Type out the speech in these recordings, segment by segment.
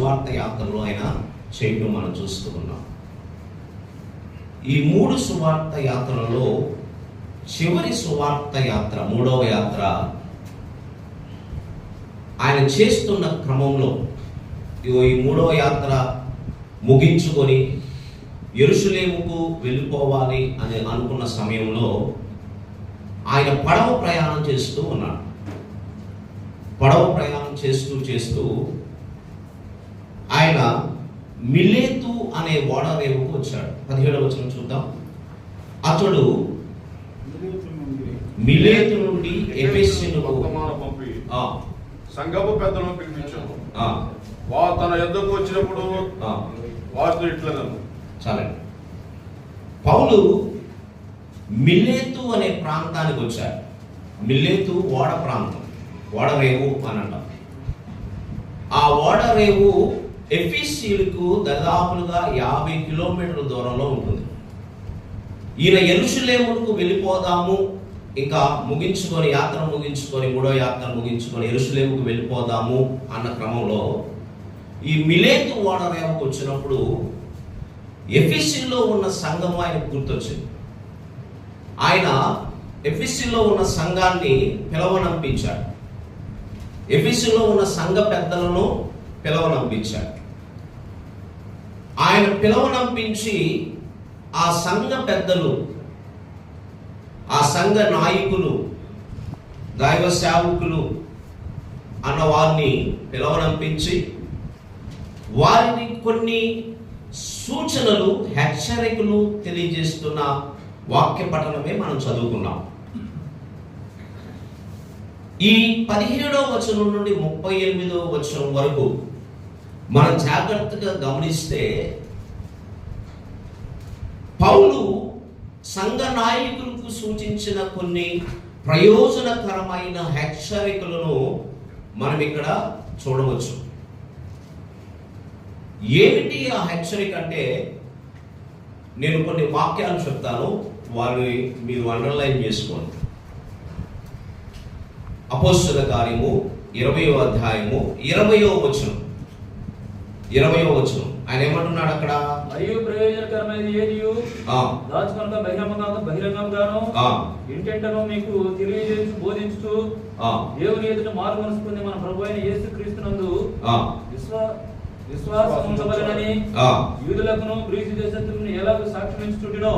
సువార్త యాత్రలు ఆయన చేయడం మనం చూస్తూ ఉన్నాం. ఈ 3 సువార్త యాత్రలలో చివరి సువార్త యాత్ర, 3వ యాత్ర ఆయన చేస్తున్న క్రమంలో ఈ 3వ యాత్ర ముగించుకొని యెరూషలేముకు వెళ్ళిపోవాలి అని అనుకున్న సమయంలో ఆయన పడవ ప్రయాణం చేస్తూ ఉన్నాడు. పడవ ప్రయాణం చేస్తూ ఆయన మిలేతు అనే ఓడరేవుకు వచ్చాడు. 17వ వచనం చూద్దాం. అతడు మిలేతు నుండి ఎఫెసుకు పంపి సంఘపు పెద్దలను పిలిపించాను. వారు తన యొద్దకు వచ్చినప్పుడు వారితో ఇట్లనను. చాలండి. పౌలు మిలేతు అనే ప్రాంతానికి వచ్చాడు. మిలేతు ఓడ ప్రాంతం, ఓడరేవు అని అంటాం. ఆ ఓడరేవు ఎఫెసీయులకు దాదాపుగా 50 కిలోమీటర్ల దూరంలో ఉంటుంది. ఈయన యెరూషలేముకు వెళ్ళిపోదాము, ఇంకా ముగించుకొని యాత్ర ముగించుకొని 3వ యాత్ర ముగించుకొని యెరూషలేముకు వెళ్ళిపోదాము అన్న క్రమంలో ఈ మిలేతు ఓడరేవుకు వచ్చినప్పుడు ఎఫెసీలో ఉన్న సంఘం ఆయనకు గుర్తొచ్చింది. ఆయన ఎఫెసీలో ఉన్న సంఘాన్ని పిలవనంపించాడు. ఎఫెసీలో ఉన్న సంఘ పెద్దలను పిలవనంపించాడు. ఆయన పిలవనంపించి ఆ సంఘ పెద్దలు, ఆ సంఘ నాయకులు, దైవ సేవకులు అన్న వారిని పిలవనంపించి వారిని కొన్ని సూచనలు, హెచ్చరికలు తెలియజేస్తున్న వాక్య పఠనమే మనం చదువుకున్నాం. ఈ 17వ వచనం నుండి 38వ వచనం వరకు మనం జాగ్రత్తగా గమనిస్తే పౌలు సంఘ నాయకులకు సూచించిన కొన్ని ప్రయోజనకరమైన హెచ్చరికలను మనం ఇక్కడ చూడవచ్చు. ఏమిటి ఆ హెచ్చరిక అంటే, నేను కొన్ని వాక్యాలు చెప్తాను, వారిని మీరు అండర్లైన్ చేసుకోండి. అపోస్తలుల కార్యము 20వ అధ్యాయము 20వ వచనం. ఆయన ఏమంటున్నాడు అక్కడ? మరియు ప్రయోజనకరమైనది ఏదియు దాచుకొనక బహిరంగంగాను ఇంటెంటను మీకు తెలియజేసి బోధించుతూ దేవుని ఎదుట మారు మనసు పొంది మన ప్రభువైన యేసుక్రీస్తునందు విశ్వాసం ఉండవలెనని యూదులకును గ్రీసు దేశస్తులను ఎలాగో సాక్ష్యమించుచుంటినో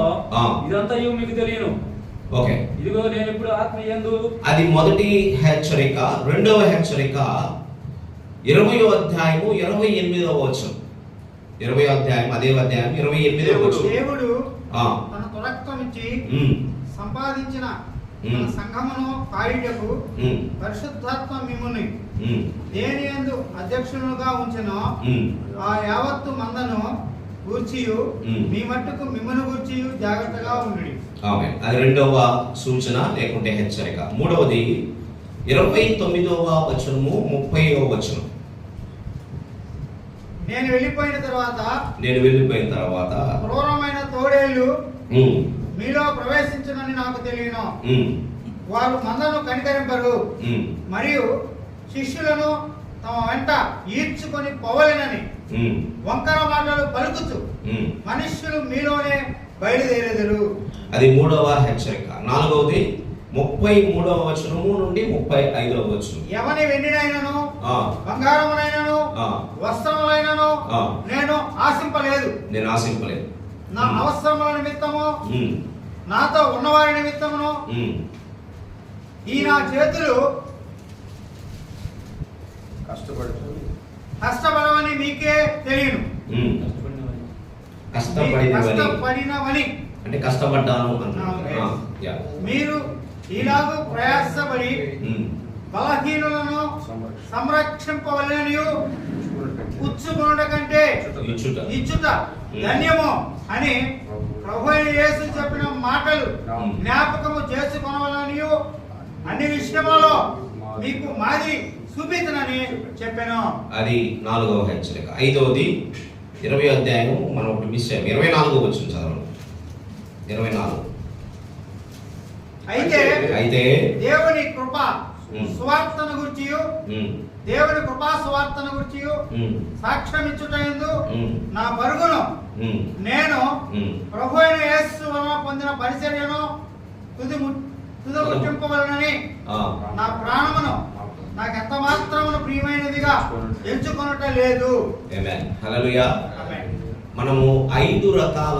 ఇదంతా మీకు తెలియను. ఓకే, ఇదిగో నేను ఇప్పుడు ఆత్మయందు. అది మొదటి హెచ్చరిక. రెండవ హెచ్చరిక 20వ అధ్యాయము 28వ వచనం. 20వ అధ్యాయం, అదే అధ్యాయం 28వ వచనం. దేవుడు తన తురత్వమిచ్చి సంపాదించిన సంఘమును కాయుటకు పరిశుద్ధాత్మ మిమ్ముని దేని యందు అధ్యక్షులుగా ఉంచెను ఆ యావత్తు మందను గూర్చియు మీ మట్టుకు మిమ్మును గూర్చియు జాగ్రత్తగా ఉండుడి. ఆమేన్. అది రెండవ సూచన లేకుంటే హెచ్చరిక. మూడవది 29వ వచనము 30వ వచనం. నేను వెళ్ళిపోయిన తర్వాత క్రూరమైన తోడేళ్లు మీలో ప్రవేశించునని నాకు తెలియను. వారు మందను కనికరింపరు మరియు శిష్యులను తమ వెంట ఈడ్చుకొని పోవలెనని వంకర మాటలు పలుకుచు మనుష్యులు మీలోనే బయలుదేరెదరు. అది 3వ హెచ్చరిక. 4వది 33వ వచనము నుండి 35వ వచనం. ఎవని వెండినైనను బంగారమునైనను వస్త్రములైనను నేను ఆశింపలేదు. నా అవసరముల నిమిత్తము నాతో ఉన్నవారి నిమిత్తమును ఈ నా చేతులు కష్టపడవని మీకే తెలియను. కష్టపడినవని అంటే కష్టపడ్డాను. మీరు ఇలాగూ ప్రయాసపడి బలహీనులను సంరక్షింపవలెననియు ఉచ్చుకొనుట కంటే ఇచ్చుట ధన్యము అని ప్రభువైన యేసు చెప్పిన మాటలు జ్ఞాపకము చేసుకొనవలనియు అన్ని విషయములలో మీకు మాది చూపించనని చెప్పాను. అది 4వ హెచ్చరిక. 5వది 20వ అధ్యాయం మనం ఒకటి మిస్ అయ్యాం. 24వ వచనం చదవండి. 24. అయితే దేవుని కృప సువార్తను గురించి దేవుని కృపా సువార్తను గురించి సాక్ష్యం ఇచ్చుటయందు నా పరుగును నేను ప్రభు అయిన యేసు వలన పొందిన పరిచర్యను తుది ముట్టింపవలనని నా ప్రాణమును నాకు ఎంత మాత్రమును ప్రియమైనదిగా ఎంచుకొనుట లేదు. ఆమేన్. హల్లెలూయా. మనము 5 రకాల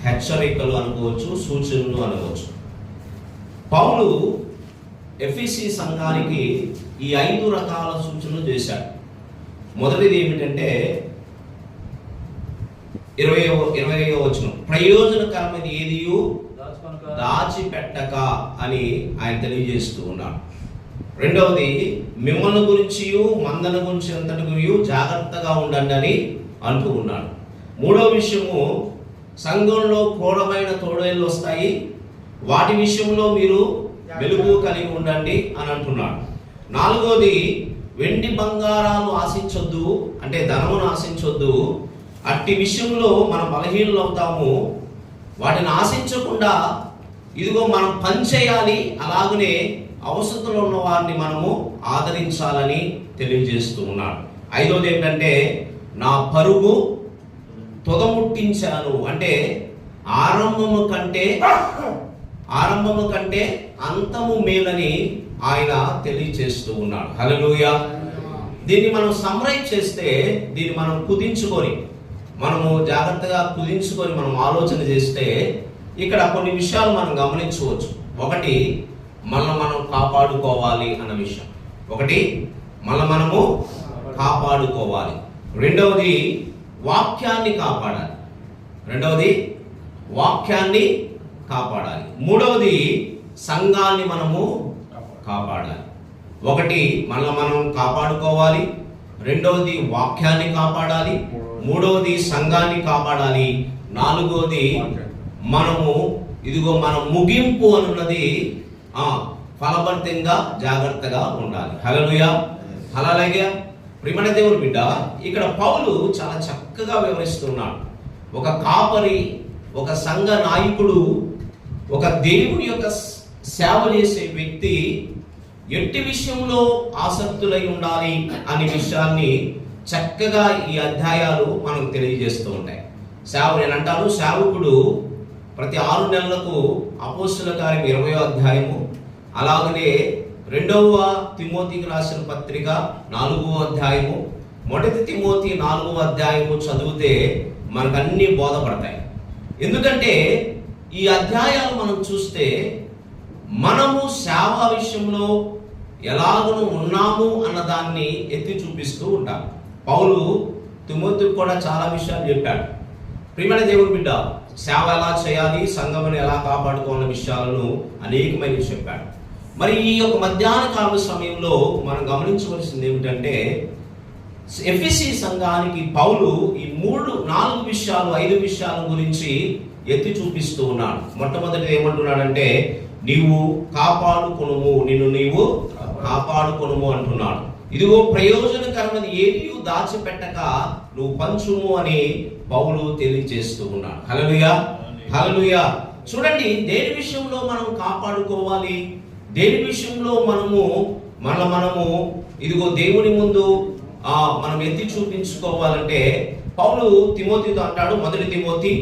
హెచ్చరికలు అనుకోవచ్చు, సూచనలు అనుకోవచ్చు. పౌలు ఎఫెసీ సంఘానికి ఈ 5 రకాల సూచనలు చేశాడు. మొదటిది ఏమిటంటే 20వ వచనం, ప్రయోజనకరమైన ఏదియు దాచిపెట్టక అని ఆయన తెలియజేస్తూ ఉన్నాడు. రెండవది, మిమ్మల్ని గురించి మందను గురించి అంతటి జాగ్రత్తగా ఉండండి అని అంటూ ఉన్నాడు. మూడవ విషయము, సంఘంలో క్రూరమైన తోడేళ్ళు వస్తాయి, వాటి విషయంలో మీరు వెలుగు కలిగి ఉండండి అని అంటున్నాడు. నాలుగోది, వెండి బంగారాలు ఆశించొద్దు, అంటే ధనమును ఆశించొద్దు, అట్టి విషయంలో మనం బలహీనులు అవుతాము, వాటిని ఆశించకుండా ఇదిగో మనం పని చేయాలి, అలాగనే అవసరంలో ఉన్న వారిని మనము ఆదరించాలని తెలియజేస్తూ ఉన్నాడు. ఐదోది ఏంటంటే, నా పరుగు తుదముట్టించాను, అంటే ఆరంభము కంటే అంతము మేలని ఆయన తెలియజేస్తూ ఉన్నాడు. హల్లెలూయా. దీన్ని మనం సమ్మరైజ్ చేస్తే, దీన్ని మనం మనము జాగ్రత్తగా కుదించుకొని మనం ఆలోచన చేస్తే ఇక్కడ కొన్ని విషయాలు మనం గమనించవచ్చు. ఒకటి, మనం కాపాడుకోవాలి అన్న విషయం. మనము కాపాడుకోవాలి. రెండవది, వాక్యాన్ని కాపాడాలి. మూడవది, సంఘాన్ని మనము కాపాడాలి. ఒకటి, మనం కాపాడుకోవాలి. రెండవది, వాక్యాన్ని కాపాడాలి. మూడవది, సంఘాన్ని కాపాడాలి. నాలుగవది, మన ముగింపు అన్నది ఫలభరితంగా జాగ్రత్తగా ఉండాలి. హల్లెలూయా. హల్లెలూయా. ప్రియమైన దేవుని బిడ్డ, ఇక్కడ పౌలు చాలా చక్కగా వివరిస్తున్నాడు. ఒక కాపరి, ఒక సంఘ నాయకుడు, ఒక దేవుని యొక్క సేవ చేసే వ్యక్తి ఎట్టి విషయంలో ఆసక్తులై ఉండాలి అనే విషయాన్ని చక్కగా ఈ అధ్యాయాలు మనకు తెలియజేస్తూ ఉంటాయి. సేవకుడు ప్రతి 6 నెలలకు అపోస్తలుల కార్యం 20వ అధ్యాయము, అలాగనే 2వ తిమోతికి రాసిన పత్రిక 4వ అధ్యాయము, 1 తిమోతి 4వ అధ్యాయము చదివితే మనకు అన్ని బోధపడతాయి. ఎందుకంటే ఈ అధ్యాయాలు మనం చూస్తే మనము సేవా విషయంలో ఎలాగను ఉన్నాము అన్నదాన్ని ఎత్తి చూపిస్తూ ఉంటాం. పౌలు తిమోతికి కూడా చాలా విషయాలు చెప్పాడు. ప్రియమైన దేవుని బిడ్డ, సేవ ఎలా చేయాలి, సంఘమును ఎలా కాపాడుకోవాలన్న విషయాలను అనేకమైనవి చెప్పాడు. మరి ఈ యొక్క మధ్యాహ్న కాల సమయంలో మనం గమనించవలసింది ఏమిటంటే, ఎఫెసీ సంఘానికి పౌలు ఈ 4 విషయాలు 5 విషయాల గురించి ఎత్తి చూపిస్తూ ఉన్నాడు. మొట్టమొదటి ఏమంటున్నాడంటే, నీవు కాపాడుకొనుము, నిన్ను నీవు కాపాడుకొనుము అంటున్నాడు. ఇదిగో ప్రయోజనకరమైన ఏది దాచిపెట్టక నువ్వు పంచుము అని పౌలు తెలియజేస్తూ ఉన్నాడు. హల్లెలూయా. హల్లెలూయా. చూడండి, దేని విషయంలో మనం కాపాడుకోవాలి, దేని విషయంలో మనము ఇదిగో దేవుని ముందు మనం ఎత్తి చూపించుకోవాలంటే పౌలు తిమోతితో అంటాడు. 1 తిమోతి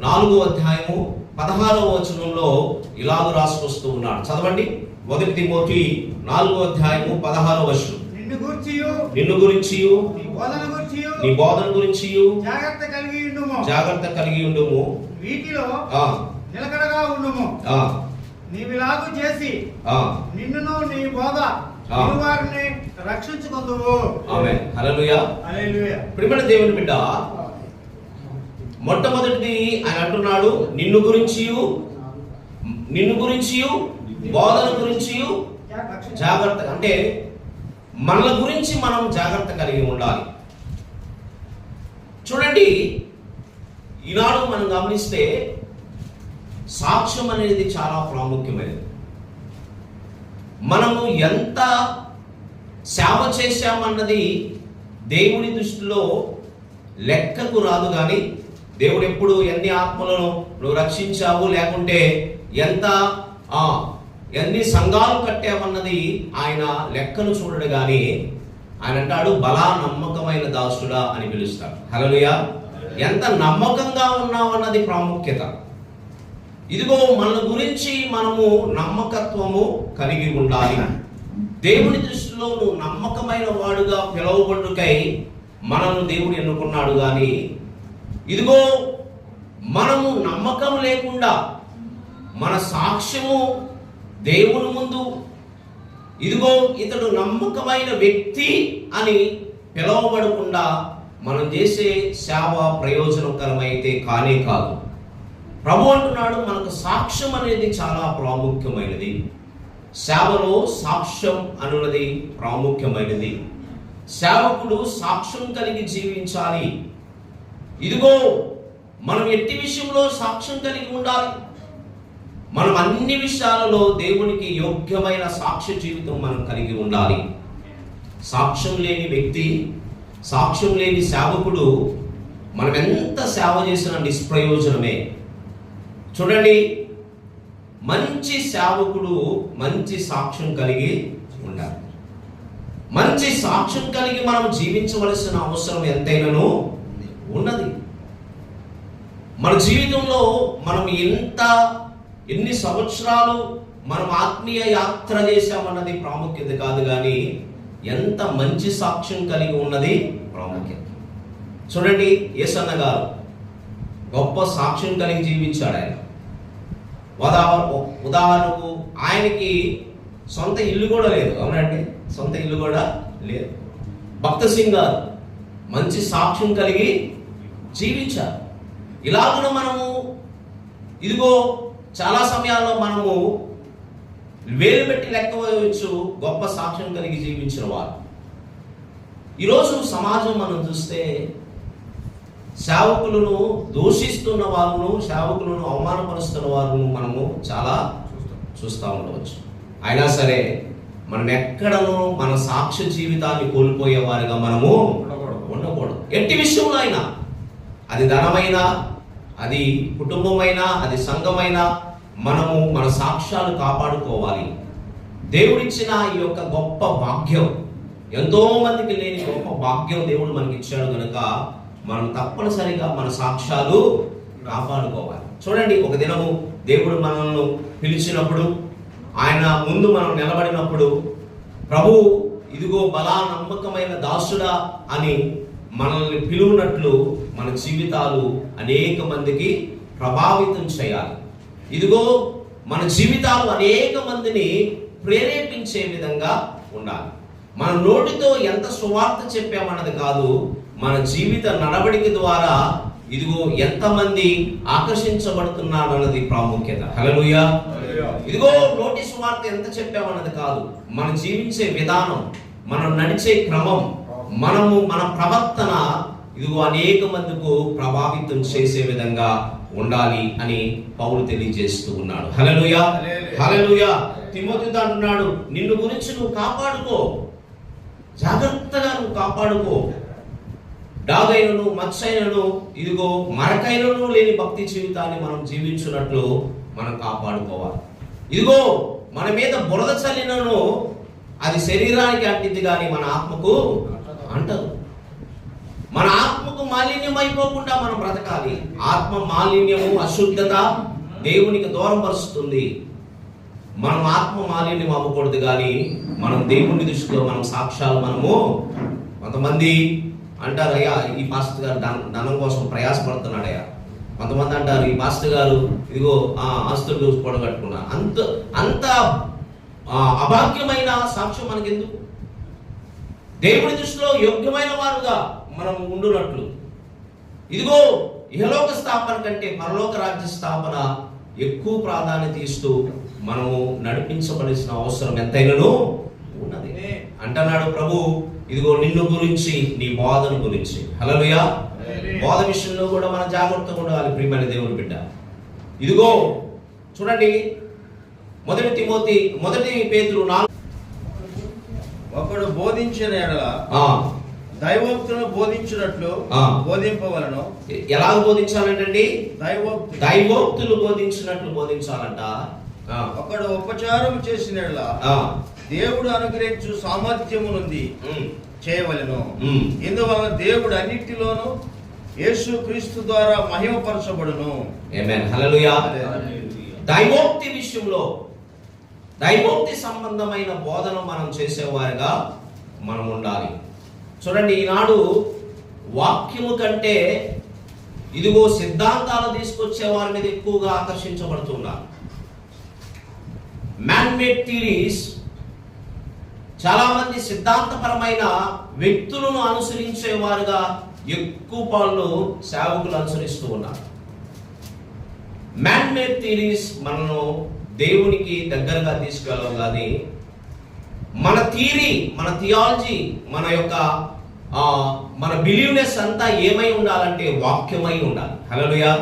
4వ అధ్యాయము 16వ వచనంలో ఇలాగ రాసుకొస్తూ ఉన్నాడు. చదవండి. 1 తిమోతి 4వ అధ్యాయము 16వ వచనం. నిన్ను గురించి నీ బోధన గురించి జాగ్రత్త కలిగి ఉండుము, వీటిలో నిలకడగా ఉండుము, నీవిలాగు చేసి నిన్నును నీ బోధ వారిని రక్షించుకుందువు. ఆమేన్. హల్లెలూయా. హల్లెలూయా. ప్రియమైన దేవుని బిడ్డ, మొట్టమొదటిది ఆయన అంటున్నాడు, నిన్ను గురించి బోధన గురించి జాగ్రత్త, అంటే మనల గురించి మనం జాగ్రత్త కలిగి ఉండాలి. చూడండి, ఈనాడు మనం గమనిస్తే సాక్ష్యం అనేది చాలా ప్రాముఖ్యమైనది. మనము ఎంత సేవ చేశామన్నది దేవుని దృష్టిలో లెక్కకు రాదు. కానీ దేవుడు ఎప్పుడు ఎన్ని ఆత్మలను నువ్వు రక్షించావు, లేకుంటే ఎన్ని సంఘాలు కట్టామన్నది ఆయన లెక్కను చూడడు. కానీ ఆయన అంటాడు బలా నమ్మకమైన దాసుడా అని పిలుస్తాడు. హల్లెలూయా. ఎంత నమ్మకంగా ఉన్నామన్నది ప్రాముఖ్యత. ఇదిగో మన గురించి మనము నమ్మకత్వము కలిగి ఉండాలి. దేవుని దృష్టిలో నువ్వు నమ్మకమైన వాడుగా పిలువబడుటకై మనల్ని దేవుడు ఎన్నుకున్నాడు. కానీ ఇదిగో మనము నమ్మకం లేకుండా మన సాక్ష్యము దేవుని ముందు ఇదిగో ఇతడు నమ్మకమైన వ్యక్తి అని పిలువబడకుండా మనం చేసే సేవ ప్రయోజనకరమైతే కానే కాదు. ప్రభు అంటున్నాడు మనకు సాక్ష్యం అనేది చాలా ప్రాముఖ్యమైనది. సేవలో సాక్ష్యం అనున్నది ప్రాముఖ్యమైనది. సేవకుడు సాక్ష్యం కలిగి జీవించాలి. ఇదిగో మనం ఎట్టి విషయంలో సాక్ష్యం కలిగి ఉండాలి. మనం అన్ని విషయాలలో దేవునికి యోగ్యమైన సాక్ష్య జీవితం మనం కలిగి ఉండాలి. సాక్ష్యం లేని వ్యక్తి, సాక్ష్యం లేని సేవకుడు మనం ఎంత సేవ చేసినా నిష్ప్రయోజనమే. చూడండి, మంచి సేవకుడు మంచి సాక్ష్యం కలిగి ఉండాలి. మంచి సాక్ష్యం కలిగి మనం జీవించవలసిన అవసరం ఎంతైనాను ఉన్నది. మన జీవితంలో మనం ఎన్ని సంవత్సరాలు మనం ఆత్మీయ యాత్ర చేశామన్నది ప్రాముఖ్యత కాదు, కానీ ఎంత మంచి సాక్ష్యం కలిగి ఉన్నది ప్రాముఖ్యత. చూడండి, యేసన్న గారు గొప్ప సాక్ష్యం కలిగి జీవించాడు. ఆయన ఉదాహరణకు ఆయనకి సొంత ఇల్లు కూడా లేదు. అవునండి, సొంత ఇల్లు కూడా లేదు. భక్త సింగ్ గారు మంచి సాక్ష్యం కలిగి జీవించారు. ఇలాగున మనము ఇదిగో చాలా సమయాల్లో మనము వేలు పెట్టి లెక్క వేయవచ్చు గొప్ప సాక్ష్యం కలిగి జీవించిన వారు. ఈరోజు సమాజం మనం చూస్తే సేవకులను దూషిస్తున్న వారును, సేవకులను అవమానపరుస్తున్న వారును మనము చాలా చూస్తూ ఉండవచ్చు. అయినా సరే మనం ఎక్కడనూ మన సాక్ష్య జీవితాన్ని కోల్పోయే వారిగా మనము ఉండకూడదు. ఎట్టి విషయంలో అయినా, అది ధనమైనా, అది కుటుంబమైనా, అది సంఘమైనా, మనము మన సాక్ష్యాలు కాపాడుకోవాలి. దేవుడిచ్చిన ఈ యొక్క గొప్ప భాగ్యం, ఎంతో మందికి లేని గొప్ప భాగ్యం దేవుడు మనకి ఇచ్చాడు కనుక మనం తప్పనిసరిగా మన సాక్ష్యాలు కాపాడుకోవాలి. చూడండి, ఒక దినము దేవుడు మనల్ని పిలిచినప్పుడు, ఆయన ముందు మనం నిలబడినప్పుడు, ప్రభు ఇదిగో బలా నమ్మకమైన దాసుడా అని మనల్ని పిలువునట్లు మన జీవితాలు అనేక మందికి ప్రభావితం చేయాలి. ఇదిగో మన జీవితాలు అనేక మందిని ప్రేరేపించే విధంగా ఉండాలి. మన నోటితో ఎంత సువార్త చెప్పామన్నది కాదు, మన జీవిత నడవడిక ద్వారా ఇదిగో ఎంతమంది ఆకర్షించబడుతున్నారు అన్నది ప్రాముఖ్యత. హల్లెలూయా. ఇదిగో నోటి సువార్త ఎంత చెప్పామన్నది కాదు, మన జీవించే విధానం, మనం నడిచే క్రమం, మన ప్రవర్తన ఇదిగో అనేక మందికి ప్రభావితం చేసే విధంగా ఉండాలి అని పౌలు తెలియజేస్తూ ఉన్నాడు. హల్లెలూయా, హల్లెలూయా. తిమోతితో అంటున్నాడు, నిన్ను గురించి నువ్వు కాపాడుకో, జాగ్రత్తగా నువ్వు కాపాడుకో. డాగైనను మత్సైనను ఇదిగో మరకైనను లేని భక్తి జీవితాన్ని మనం జీవించున్నట్లు మనం కాపాడుకోవాలి. ఇదిగో మన మీద బురద చల్లినను అది శరీరానికి అంటింది కానీ మన ఆత్మకు అంటదు. మన ఆత్మకు మాలిన్యం అయిపోకుండా మనం బ్రతకాలి. ఆత్మ మాలిన్యము, అశుద్ధత దేవునికి దూరం పరుస్తుంది. మనం ఆత్మ మాలిన్యం అవ్వకూడదు, కానీ మనం దేవుని దృష్టిలో మనం సాక్ష్యాలు మనము. కొంతమంది అంటారు, అయ్యా ఈ పాస్టర్ గారు ధనం కోసం ప్రయాసపడుతున్నాడయ్యా. కొంతమంది అంటారు, ఈ పాస్టర్ గారు ఇదిగో ఆస్తులు చూసి పొడగట్టుకున్నారు. అంత అభాగ్యమైన సాక్ష్యం మనకెందుకు? దేవుని దృష్టిలో యోగ్యమైన వారుగా మనం ఉండునట్లు ఇదిగో ఇహలోక స్థాపన కంటే పరలోక రాజ్య స్థాపన ఎక్కువ ప్రాధాన్యత ఇస్తూ మనము నడిపించవలసిన అవసరం ఎంతైనాను ఉన్నది. అంటున్నాడు ప్రభు, ఇదిగో నిన్ను గురించి, నీ బోధన గురించి. హల్లెలూయా. బోధ విషయంలో కూడా మనం జాగ్రత్తగా ఉండాలి ప్రియమైన దేవుని బిడ్డ. ఇదిగో చూడండి, మొదటి పేతురు 4 ఒకడు బోధించిన ఎడల దైవోక్తులను బోధించినట్లు బోధింపవలను. ఎలా బోధించాలంటండి? దైవోక్తులు బోధించినట్లు బోధించాలంట. ఒకడు ఉపచారం చేసిన ఎడల దేవుడు అనుగ్రహించు సామర్థ్యము నుండి చేయవలెను. ఉమ్. ఇందువలన దేవుడు అన్నిటిలోనూ యేసు క్రీస్తు ద్వారా మహిమపరచబడును. ఆమేన్. హల్లెలూయా. దైవోక్తి విషయంలో దైవోక్తి సంబంధమైన బోధన మనం చేసేవారుగా మనం ఉండాలి. చూడండి, ఈనాడు వాక్యము కంటే ఇదిగో సిద్ధాంతాలు తీసుకొచ్చే వారి మీద ఎక్కువగా ఆకర్షించబడుతున్నారు. మ్యాన్మేడ్ థియరీస్, చాలా మంది సిద్ధాంతపరమైన వ్యక్తులను అనుసరించేవారుగా ఎక్కువ వాళ్ళు సేవకులు అనుసరిస్తూ ఉన్నారు. మ్యాన్మేడ్ థియరీస్ మనను దేవునికి దగ్గరగా తీసుకెళ్ళాలి, కానీ మన థియరీ, మన థియాలజీ, మన బిలీవ్నెస్ అంతా ఏమై ఉండాలంటే వాక్యమై ఉండాలి. హల్లెలూయా.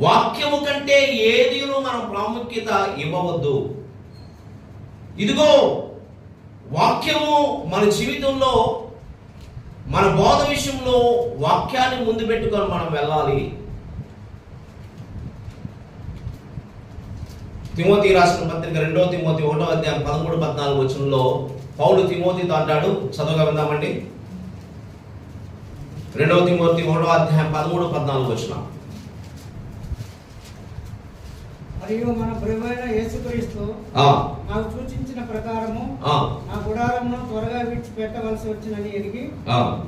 వాక్యము కంటే ఏదిను మనం ప్రాముఖ్యత ఇవ్వవద్దు. ఇదిగో వాక్యము మన జీవితంలో, మన బోధ విషయంలో వాక్యాన్ని ముందు పెట్టుకొని మనం వెళ్ళాలి. తిమోతి రాసిన పత్రిక 2 తిమోతి 1వ అధ్యాయం 13-14 వచనంలో పౌలు తిమోతితో అంటాడు, చదువుగా విందామండి. 2 తిమోతి 1వ అధ్యాయం 13-14 వచనం. మరియు మన ప్రభువైన యేసుక్రీస్తు నాకు సూచించిన ప్రకారము నా గుడారమును త్వరగా విడిచిపెట్టవలసి వచ్చినని ఎరిగి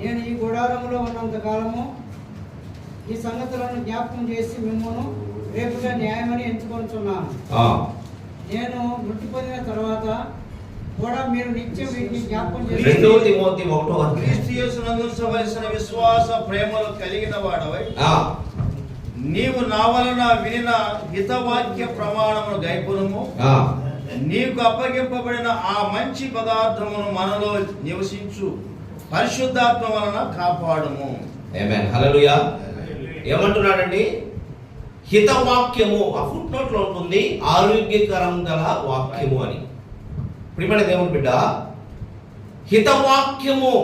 నేను ఈ గుడారములో ఉన్నంత కాలము ఈ సంగతులను జ్ఞాపకం చేసి మిమ్మల్ని రేపుగా న్యాయమని ఎంచుకొనుచున్నాను. నేను మృతి పొందిన తర్వాత కూడా మీరు నిత్యం వీటిని జ్ఞాపకం చేసి 2 తిమోతి 1వ అధ్యాయం. క్రీస్తు యేసునందు ఉంచవలసిన విశ్వాస ప్రేమలు కలిగిన వాడవై నీవు నా వలన వినిన హితవాక్య ప్రమాణమును గైకొనుము. నీకు అప్పగింపబడిన ఆ మంచి పదార్థమును మనలో నివసించు పరిశుద్ధాత్మ వలన కాపాడుము. ఆమేన్. హల్లెలూయా. ఏమంటున్నాడండి? హితవాక్యము, ఆ ఫుట్ నోట్ లో ఉంటుంది, ఆరోగ్యకరం గల వాక్యము అని. ప్రియమైన దేవుని బిడ్డ, హితవాక్యము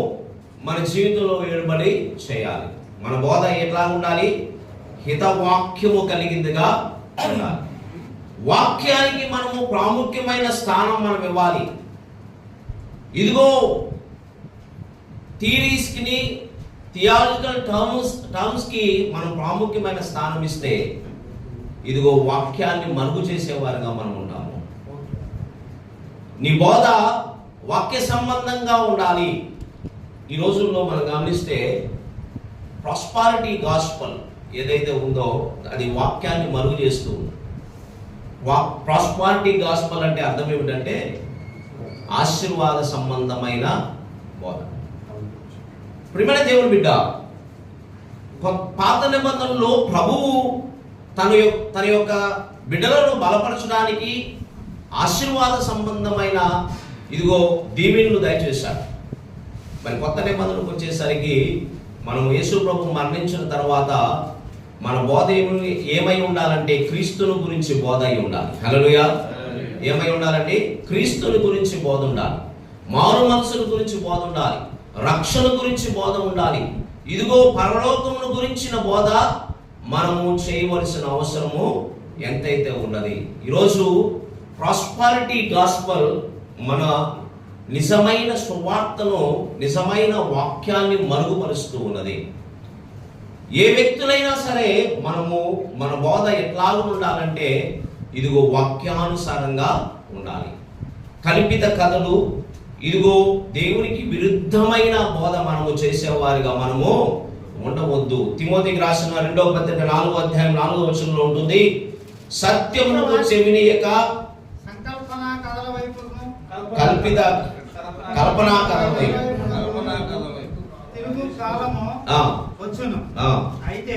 మన జీవితంలో వేయబడి చేయాలి. మన బోధ ఎట్లా ఉండాలి? హితవాక్యము కలిగిందిగా ఉండాలి. వాక్యానికి మనము ప్రాముఖ్యమైన స్థానం మనం ఇవ్వాలి. ఇదిగో థియరీస్కి, థియాలజికల్ టర్మ్స్ కి మనం ప్రాముఖ్యమైన స్థానం ఇస్తే, ఇదిగో వాక్యాన్ని మరుగు చేసేవారుగా మనం ఉంటాము. నీ బోధ వాక్య సంబంధంగా ఉండాలి. ఈ రోజుల్లో మనం గమనిస్తే ప్రాస్పారిటీ గాస్పల్ ఏదైతే ఉందో అది వాక్యాన్ని మరుగు చేస్తూ ఉంది. ప్రాస్పారిటీ గాస్పల్ అంటే అర్థం ఏమిటంటే ఆశీర్వాద సంబంధమైన బోధ. ప్రియమైన దేవుని బిడ్డ, పాత నిబంధనలో ప్రభువు తన యొక్క బిడ్డలను బలపరచడానికి ఆశీర్వాద సంబంధమైన ఇదిగో దీవెనలు దయచేశాడు. మరి కొత్త నిబంధనకు వచ్చేసరికి మనం యేసు ప్రభు మరణించిన తర్వాత మన బోధ ఏమై ఉండాలంటే క్రీస్తుని గురించి బోధ అయి ఉండాలి. హల్లెలూయా. ఏమై ఉండాలంటే క్రీస్తుని గురించి బోధ ఉండాలి, మారు మనసుల గురించి బోధ ఉండాలి, రక్షణ గురించి బోధ ఉండాలి. ఇదిగో పరలోకమును గురించిన బోధ మనము చేయవలసిన అవసరము ఎంతైతే ఉన్నది. ఈరోజు ప్రాస్పారిటీ గాస్పల్ మన నిజమైన సువార్తను, నిజమైన వాక్యాన్ని మరుగుపరుస్తూ ఉన్నది. ఏ వ్యక్తులైనా సరే మనము మన బోధ ఎట్లాగూ ఉండాలంటే ఇదిగో వాక్యానుసారంగా ఉండాలి. కల్పిత కథలు, ఇదిగో దేవునికి విరుద్ధమైన బోధ మనము చేసేవారిగా మనము ఉండవద్దు. తిమోతికి రాసిన 2వ పత్రిక 4వ అధ్యాయం 4వ వచనంలో ఉంటుంది, సత్యమునకు చెవినియక కల్పిత కల్పనా కథల వైపు తిరుగు కాలము వచ్చును. అయితే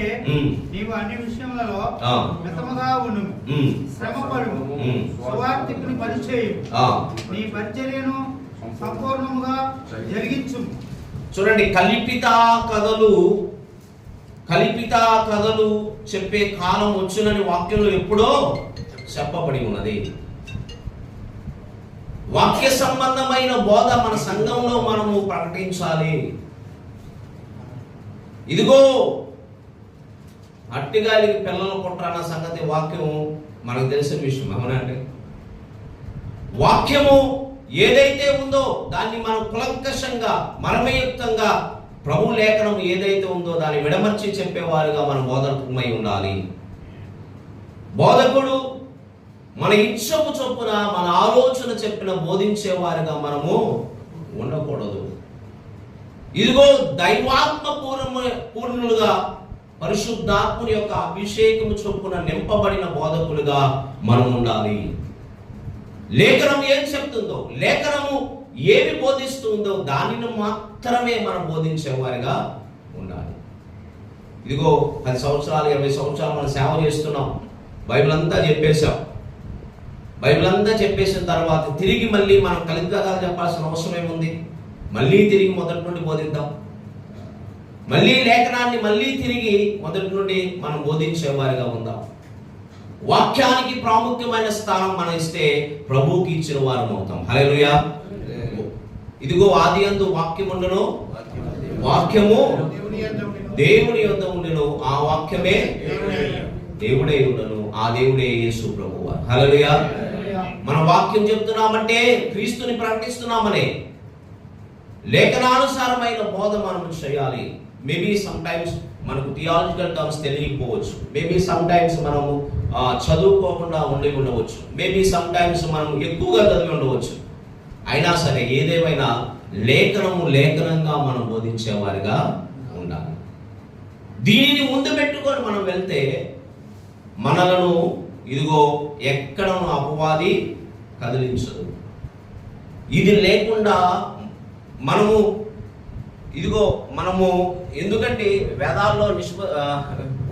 నీవు అన్ని విషయములలో మితముగా ఉండుము, శ్రమపడుము, సువార్తికుని పరిచయం, నీ పరిచర్యను సంపూర్ణముగా జరిగించుము. చూడండి, కల్పిత కథలు చెప్పే కాలం వచ్చునని వాక్యంలో ఎప్పుడో చెప్పబడి ఉన్నది. వాక్య సంబంధమైన బోధ మన సంఘంలో మనము ప్రకటించాలి. ఇదిగో అట్టిగాలికి పిల్లలు పుట్టారన్న సంగతి వాక్యం మనకు తెలిసిన విషయం. అవునండి, వాక్యము ఏదైతే ఉందో దాన్ని మనం కులంకషంగా మర్మయుక్తంగా ప్రభు లేఖనం ఏదైతే ఉందో దాన్ని విడమర్చి చెప్పేవారుగా మనం బోధకుమై ఉండాలి. బోధకుడు మన ఇచ్చపు చొప్పున మన ఆలోచన చెప్పిన బోధించేవారుగా మనము ఉండకూడదు. ఇదిగో దైవాత్మ పూర్ణులుగా పరిశుద్ధాత్ముని యొక్క అభిషేకము చొప్పున నింపబడిన బోధకులుగా మనం ఉండాలి. లేఖనం ఏం చెప్తుందో, లేఖనము ఏమి బోధిస్తుందో దానిని మాత్రమే మనం బోధించేవారిగా ఉండాలి. ఇదిగో 10 సంవత్సరాలు 20 సంవత్సరాలు మనం సేవ చేస్తున్నాం, బైబిల్ అంతా చెప్పేశాం. బైబిల్ అంతా చెప్పేసిన తర్వాత తిరిగి మళ్ళీ మనం కలిద్దాగా చెప్పాల్సిన అవసరం ఏముంది? మళ్ళీ తిరిగి మొదటి నుండి బోధిద్దాం. మళ్ళీ లేఖనాన్ని మళ్ళీ తిరిగి మొదటి నుండి మనం బోధించేవారిగా ఉందాం. వాక్యానికి ప్రాముఖ్యమైన స్థానం మనం ఇస్తే ప్రభువుకి ఇచ్చిన వారం అవుతాం. హల్లెలూయా. ఇదిగో ఆదియందు వాక్యముండును, వాక్యము దేవుని యొద్ద ఉండును, ఆ వాక్యమే దేవుడై ఉండును, ఆ దేవుడే యేసు ప్రభువు. హల్లెలూయా. మన వాక్యం చెప్తున్నామంటే క్రీస్తుని ప్రకటిస్తున్నామనే లేఖనానుసారమైన బోధ మనం చేయాలి. మేబీ సమ్ టైమ్స్ మనకు థియాలజికల్ టర్మ్స్ తెలియకపోవచ్చు, మేబీ సమ్ టైమ్స్ మనము చదువుకోకుండా ఉండి ఉండవచ్చు, మేబీ సమ్ టైమ్స్ మనం ఎక్కువగా చదివి ఉండవచ్చు. అయినా సరే ఏదేమైనా లేఖనంగా మనం బోధించేవారిగా ఉండాలి. దీనిని ముందు పెట్టుకొని మనం వెళ్తే మనలను ఇదిగో ఎక్కడను అపవాది కదిలించదు. ఇది లేకుండా మనము ఎందుకంటే వేదాల్లో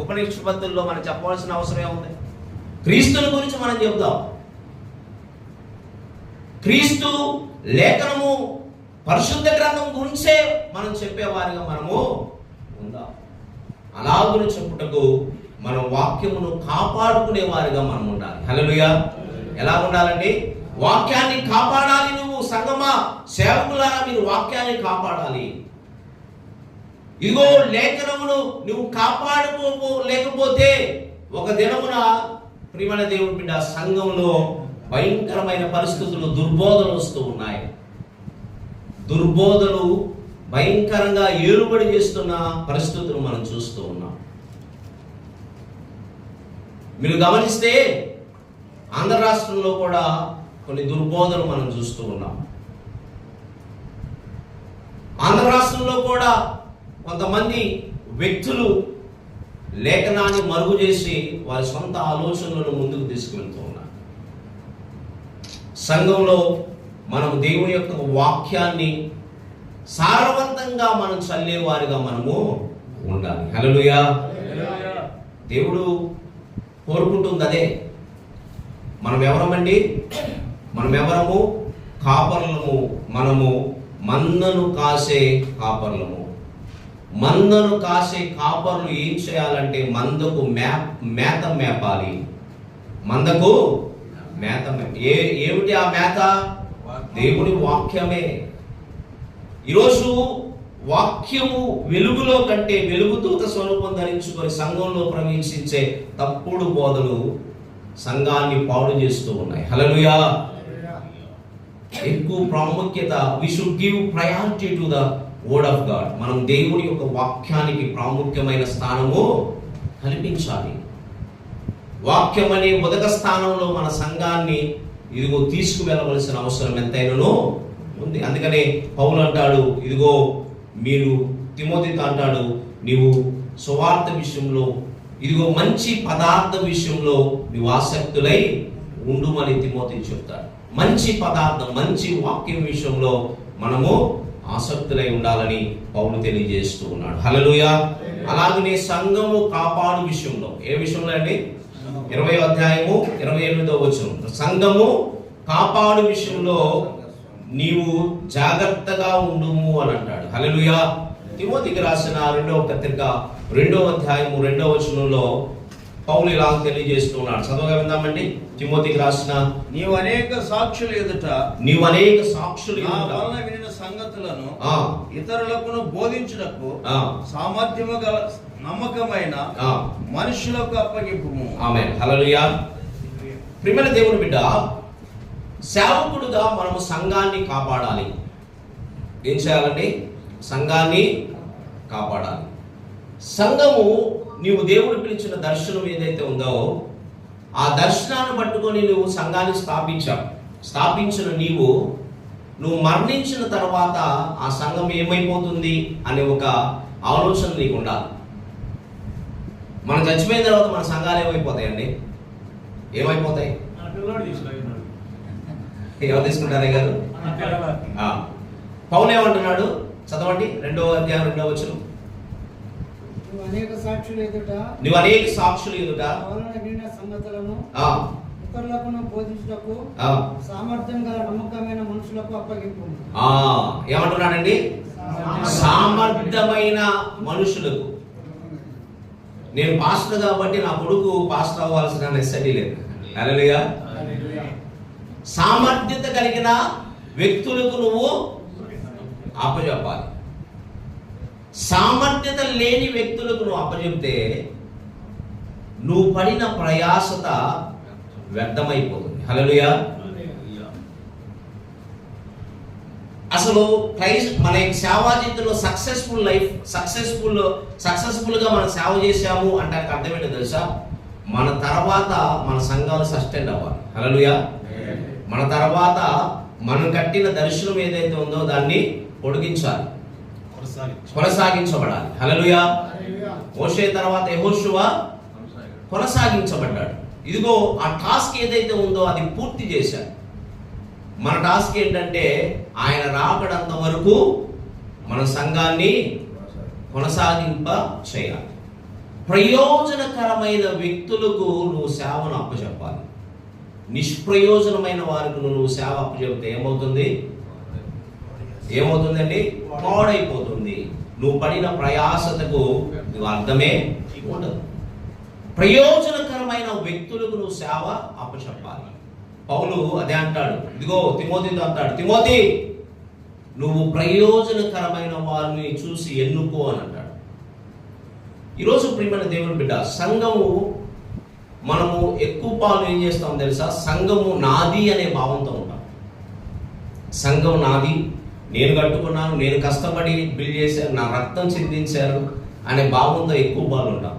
ఉపనిషత్తుల్లో మనం చెప్పవలసిన అవసరం ఉంది. క్రీస్తుని గురించి మనం చెబుదాం. క్రీస్తు లేఖనము పరిశుద్ధ గ్రంథం గురించే మనం చెప్పేవారిగా మనము ఉందాం. అలాగుని చెప్పుటకు మన వాక్యమును కాపాడుకునే వారిగా మనం ఉండాలి. హల్లెలూయా. ఎలా ఉండాలండి? వాక్యాన్ని కాపాడాలి. నువ్వు సంగమా సేవకులారా మీరు వాక్యాన్ని కాపాడాలి. ఇదిగో లేఖనమును నువ్వు కాపాడుకోలేకపోతే ఒక దినమున ప్రియమైన దేవుని బిడ్డ సంఘంలో భయంకరమైన పరిస్థితులు, దుర్బోధలు వస్తూ ఉన్నాయి. దుర్బోధలు భయంకరంగా ఏలుబడి చేస్తున్న పరిస్థితులు మనం చూస్తూ ఉన్నాం. మీరు గమనిస్తే ఆంధ్ర రాష్ట్రంలో కూడా కొన్ని దుర్బోధలు మనం చూస్తూ ఉన్నాం. ఆంధ్ర రాష్ట్రంలో కూడా కొంతమంది వ్యక్తులు లేఖనాన్ని మరుగు చేసి వారి సొంత ఆలోచనలను ముందుకు తీసుకువెళ్తూ ఉన్నారు. సంఘంలో మనం దేవుని యొక్క వాక్యాన్ని సారవంతంగా మనం చల్లేవారిగా మనము ఉండాలి. హల్లెలూయా. దేవుడు కోరుకుంటుంది అదే. మనం ఎవరమండి? మనం ఎవరము? కాపర్లము. మనము మందను కాసే కాపర్లము. మందను కాసే కాపర్లు ఏం చేయాలంటే మందకు మేత మేపాలి. మందకు మేత ఏమిటి ఆ మేత? దేవుని వాక్యమే. ఈరోజు వాక్యము వెలుగులో కంటే వెలుగుదూత స్వరూపం ధరించుకొని సంఘంలో ప్రవేశించే తప్పుడు బోధలు సంఘాన్ని పాడు చేస్తూ ఉన్నాయి. హల్లెలూయా. ఎక్కువ ప్రాముఖ్యత, we should give priority to the word of God. మనం దేవుని యొక్క వాక్యానికి ప్రాముఖ్యమైన స్థానము కల్పించాలి. వాక్యం అనే మొదటి స్థానంలో మన సంఘాన్ని ఇదిగో తీసుకువెళ్ళవలసిన అవసరం ఎంతైనానో ఉంది. అందుకనే పౌలు అంటాడు, ఇదిగో మీరు తిమోతితో అంటాడు, నీవు సువార్త విషయంలో ఇదిగో మంచి పదార్థ విషయంలో నీవు ఆసక్తులై ఉండుమని తిమోతి చెప్తాడు. మంచి పదార్థం, మంచి వాక్యం విషయంలో మనము ఆసక్తులై ఉండాలని పౌలు తెలియజేస్తూ ఉన్నాడు. హల్లెలూయా. అలాగనే సంఘము కాపాడు విషయంలో, ఏ విషయంలో అండి? 20వ అధ్యాయము 28వ వచనం. సంఘము కాపాడు విషయంలో నీవు జాగ్రత్తగా ఉండుము అని అంటాడు. హల్లెలూయా. తిమోతికి రాసిన 2వ పత్రిక 2వ అధ్యాయము 2వ వచనంలో పౌలు ఇలా తెలియజేస్తున్నాడు. చదవగా విందామండి. తిమోతికి రాసిన నీవు అనేక సాక్షుల ఎదుట వలన వినిన సంగతులను ఇతరులకు బోధించుటకు సామర్థ్యము గల నమ్మకమైన మనుషులకు అప్పగింపుము. ఆమేన్. హల్లెలూయా. ప్రియమైన దేవుని బిడ్డ, సేవకుడుగా మనము సంఘాన్ని కాపాడాలి. ఏం చేయాలండి? సంఘాన్ని కాపాడాలి. సంఘము, నీవు దేవుడు పిలిచిన దర్శనం ఏదైతే ఉందో ఆ దర్శనాన్ని పట్టుకొని నువ్వు సంఘాన్ని స్థాపించిన నువ్వు మరణించిన తర్వాత ఆ సంఘం ఏమైపోతుంది అనే ఒక ఆలోచన నీకు ఉండాలి. మనం చచ్చిపోయిన తర్వాత మన సంఘాలు ఏమైపోతాయండి? ఏమైపోతాయి? ఎవరు తీసుకుంటారే గారు? పౌలు ఏమంటున్నాడు? చదవండి, 2వ అధ్యాయం 2వ వచనం. నువ్వు అనేక సాక్షులు ఎదుట సంగతులను ఇతరులకు బోధించుటకు సామర్థ్యం గల నమ్మకమైన మనుషులకు అప్పగింపు. ఏమంటున్నాడండి? సామర్థ్యమైన మనుషులకు. నేను పాస్టర్ కాబట్టి నా కొడుకు పాస్టర్ అవ్వాల్సిన నెసెసిటీ లేదు. హల్లెలూయా. సామర్థ్యత కలిగిన వ్యక్తులకు నువ్వు అప్పచెప్పాలి. సామర్థ్యత లేని వ్యక్తులకు నువ్వు అప్పచెప్తే నువ్వు పడిన ప్రయాసత వ్యర్థమైపోతుంది. హల్లెలూయా. అసలు మన సేవా జీవితంలో సక్సెస్ఫుల్ గా మనం సేవ చేశాము అంటే అర్థం ఏంటో తెలుసా? మన తర్వాత మన సంఘాలు సస్టైన్ అవ్వాలి. హల్లెలూయా. మన తర్వాత మనం కట్టిన దర్శనం ఏదైతే ఉందో దాన్ని పొడిగించాలి, కొనసాగించబడాలి. హల్లెలూయా. మోషే తర్వాత యెహోషువ కొనసాగించబడ్డాడు. ఇదిగో ఆ టాస్క్ ఏదైతే ఉందో అది పూర్తి చేశాడు. మన టాస్క్ ఏంటంటే ఆయన రాకడంత వరకు మన సంఘాన్ని కొనసాగింప చేయాలి. ప్రయోజనకరమైన వ్యక్తులకు నువ్వు సేవను అప్పచెప్పాలి. నిష్ప్రయోజనమైన వారికి నువ్వు సేవ అప్పచెప్తే ఏమవుతుందండి? పాడైపోతుంది. నువ్వు పడిన ప్రయాసతకు నువ్వు అర్థమే ఉండదు. ప్రయోజనకరమైన వ్యక్తులకు నువ్వు సేవ అప్పచెప్పాలి. పౌలు అదే అంటాడు. ఇదిగో తిమోతితో అంటాడు, తిమోతి నువ్వు ప్రయోజనకరమైన వారిని చూసి ఎన్నుకో అని అంటాడు. ఈరోజు ప్రియమైన దేవుని బిడ్డ, సంఘము మనము ఎక్కువ పాలు ఏం చేస్తాం తెలుసా? సంఘము నాది అనే భావంతో ఉంటాం. సంఘం నాది, నేను కట్టుకున్నాను, నేను కష్టపడి బిల్డ్ చేశాను, నా రక్తం చిందించారు అనే భావంతో ఎక్కువ పాలు ఉంటాం.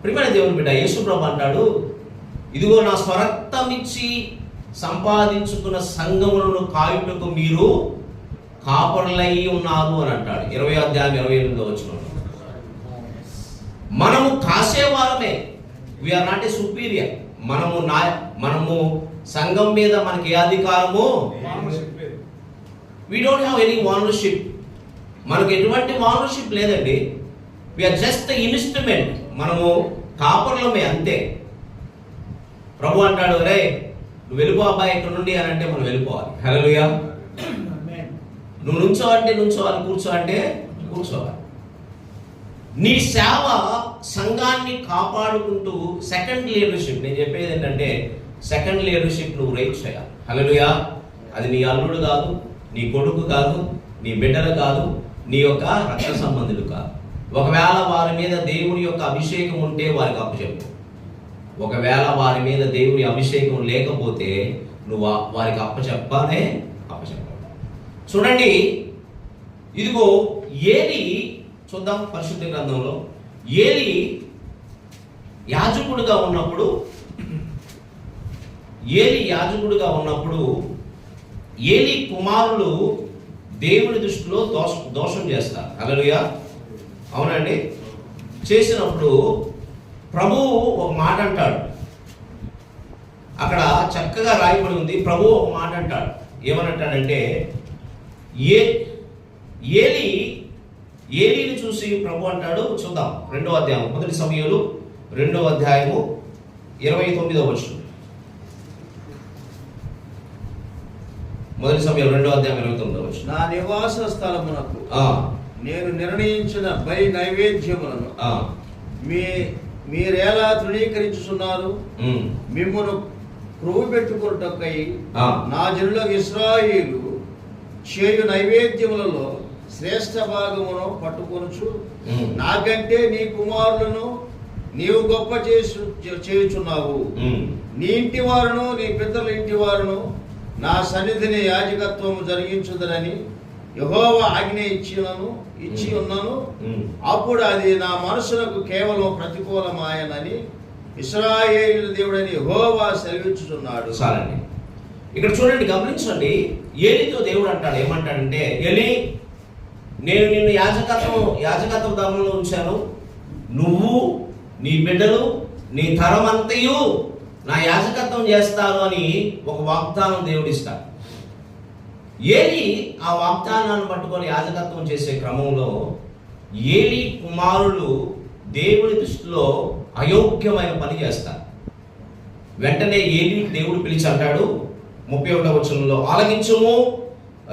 ప్రియమైన దేవుని బిడ్డ, యేసు ప్రభు అంటాడు, ఇదిగో నా స్వరక్తం ఇచ్చి సంపాదించుకున్న సంఘములను కాయుటకు మీరు కాపరులై ఉన్నారు అని అంటాడు. 20వ అధ్యాయం 28వ వచనం. మనము కాసేవారమే. We are not a superior. మనము సంఘం మీద మనకి ఏ అధికారము? We don't have any ownership. మనకు ఎటువంటి ఓనర్షిప్ లేదండి. We are just the instrument. మనము కాపరులమే అంతే. ప్రభు అంటాడు, రే నువ్వు వెళ్ళిపో అబ్బాయి ఇక్కడ నుండి అని అంటే మనం వెళ్ళిపోవాలి. హల్లెలూయా. నువ్వు నుంచో అంటే నుంచోవాలి, కూర్చో అంటే కూర్చోవాలి. నీ సేవ సంఘాన్ని కాపాడుకుంటూ సెకండ్ లీడర్షిప్, నేను చెప్పేది ఏంటంటే సెకండ్ లీడర్షిప్ నువ్వు రైట్ చేయాలి. హల్లెలూయా. అది నీ అల్లుడు కాదు, నీ కొడుకు కాదు, నీ బిడ్డలు కాదు, నీ యొక్క రక్త సంబంధులు కాదు. ఒకవేళ వారి మీద దేవుని యొక్క అభిషేకం ఉంటే వారికి అప్పచెప్పు. ఒకవేళ వారి మీద దేవుని అభిషేకం లేకపోతే నువ్వు వారికి అప్పచెప్పాలి. చూడండి, ఇదిగో ఏలి, చూద్దాం పరిశుద్ధ గ్రంథంలో. ఏలి యాజకుడుగా ఉన్నప్పుడు ఏలి కుమారులు దేవుని దృష్టిలో దోషం చేస్తారు. హల్లెలూయా. అవునండి. చేసినప్పుడు ప్రభువు ఒక మాట అంటాడు. అక్కడ చక్కగా రాయబడి ఉంది. ప్రభువు ఒక మాట అంటాడు. ఏమనంటాడంటే, ఏలీని చూసి ప్రభు అంటాడు, చూద్దాం 2వ అధ్యాయం 1 సమూయేలు 2వ అధ్యాయము 29వ వచనం. 1 సమూయేలు 2వ అధ్యాయం 29వ వచనం. నా నివాస స్థలమునకు నేను నిర్ణయించిన బలి నైవేద్యములను మీరేలా తృణీకరించుచున్నారు? మిమ్మును క్రొవ్వు పెట్టుకొనుటకై నా జనులకు ఇశ్రాయేలు చేయు నైవేద్యములలో శ్రేష్ఠ భాగమును పట్టుకొనుచు నాకంటే నీ కుమారులను నీవు గొప్ప చేయుచున్నావు. నీ ఇంటి వారును నీ పితరుల ఇంటి వారును నా సన్నిధిని యాజకత్వము జరిగించుదరని యెహోవా ఆజ్ఞ ఇచ్చి ఉన్నాను. అప్పుడు అది నా మనసులకు కేవలం ప్రతికూలమాయనని ఇశ్రాయేలు దేవుడని యెహోవా సెలవిచ్చుచున్నాడు. చాలండి. ఇక్కడ చూడండి, గమనించండి. ఏలీతో దేవుడు అంటాడు, ఏమంటాడంటే, ఏలీ, నేను నిన్ను యాజకత్వ ధర్మంలో ఉంచాను. నువ్వు, నీ బిడ్డలు, నీ తరమంతయు నా యాజకత్వం చేస్తాను అని ఒక వాగ్దానం దేవుడు ఇస్తాడు. ఏలీ ఆ వాగ్దానాన్ని పట్టుకొని యాజకత్వం చేసే క్రమంలో ఏలీ కుమారులు దేవుని దృష్టిలో అయోగ్యమైన పని చేస్తారు. వెంటనే ఏలీ దేవుడు పిలిచి అంటాడు 31వ వచనంలో, ఆలకించుము,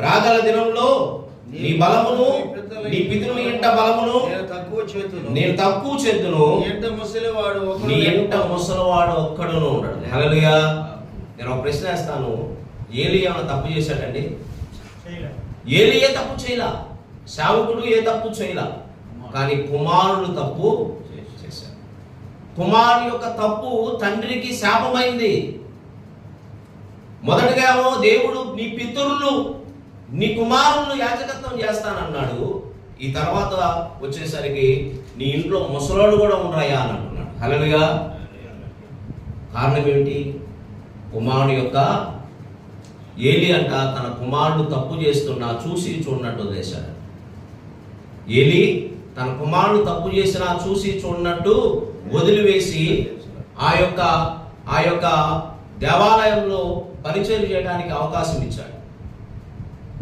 రాగల దినంలో నీ బలమును నీ పితరుల ఇంట బలమును నేను తక్కువ చేతును, నీ ఇంట ముసలివాడు ఒక్కడును ఉండడు. హల్లెలూయా. నేను ఒక ప్రశ్న వేస్తాను, ఏలీ ఏమైనా తప్పు చేశాడండి? ఏలీ ఏ తప్పు చేయలా, సేవకుడు ఏ తప్పు చేయలా, కానీ కుమారుడు తప్పు చేశాడు. కుమారుడు యొక్క తప్పు తండ్రికి శాపమైంది. మొదటగా దేవుడు నీ పితరులు, నీ కుమారులను యాజకత్వం చేస్తానన్నాడు. ఈ తర్వాత వచ్చేసరికి నీ ఇంట్లో ముసలోడు కూడా ఉండరాయా అని అంటున్నాడు. హల్లెలూయా. కారణం ఏమిటి? కుమారుడు యొక్క ఏలీ అంట తన కుమారుడు తప్పు చేస్తున్నా చూసి చూడనట్టు వదిలేశాడు. ఏలీ తన కుమారుడు తప్పు చేసినా చూసి చూడనట్టు వదిలివేసి ఆ యొక్క దేవాలయంలో పరిచయం చేయడానికి అవకాశం ఇచ్చాడు.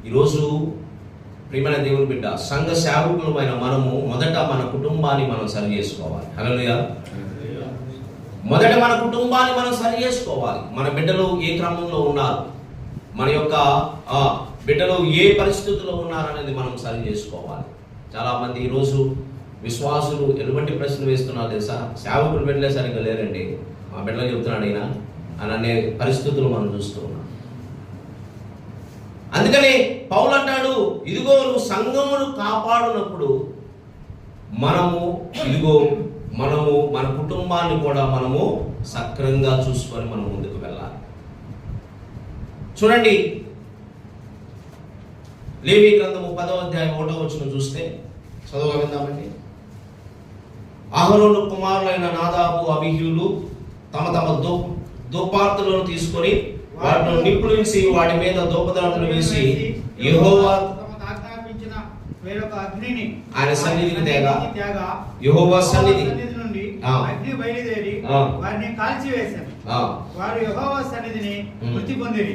ఈరోజు ప్రియమైన దేవుని బిడ్డ, సంఘ సేవకులమైన మనము మొదట మన కుటుంబాన్ని మనం సరి చేసుకోవాలి. హల్లెలూయా. మొదట మన కుటుంబాన్ని మనం సరి చేసుకోవాలి. మన బిడ్డలు ఏ క్రమంలో ఉన్నారు, మన యొక్క బిడ్డలు ఏ పరిస్థితుల్లో ఉన్నారనేది మనం సరి చేసుకోవాలి. చాలా మంది ఈరోజు విశ్వాసులు ఎటువంటి ప్రశ్నలు వేస్తున్నారు తెలుసా? సేవకులు బిడ్డలే సరిగ్గా లేరండి, మా బిడ్డలు చెబుతున్నాడు ఈయన అని అనే పరిస్థితులు మనం చూస్తూ ఉన్నాం. అందుకని పౌలు అంటాడు, ఇదిగో నువ్వు సంఘమును కాపాడునప్పుడు మనము మన కుటుంబాన్ని కూడా మనము సక్రంగా చూసుకొని మనం ముందుకు వెళ్ళాలి. చూడండి, లేవి గ్రంథము 10వ అధ్యాయం 1వ వచనం చూస్తే చదువుగా విందామండి. అహరోను కుమారులైన నాదాబు, అబీహులు తమ తమ ధూపార్తులను తీసుకొని వాటిని నిప్పులించి వాటి మీద ధూపదారులు వేసి యెహోవా ఆయన సన్నిధికి తేగా, యెహోవా సన్నిధి నుండి అగ్ని బయలుదేరి వారిని కాల్చివేశాను. వారు యెహోవా సన్నిధిని మృతి పొందిరి.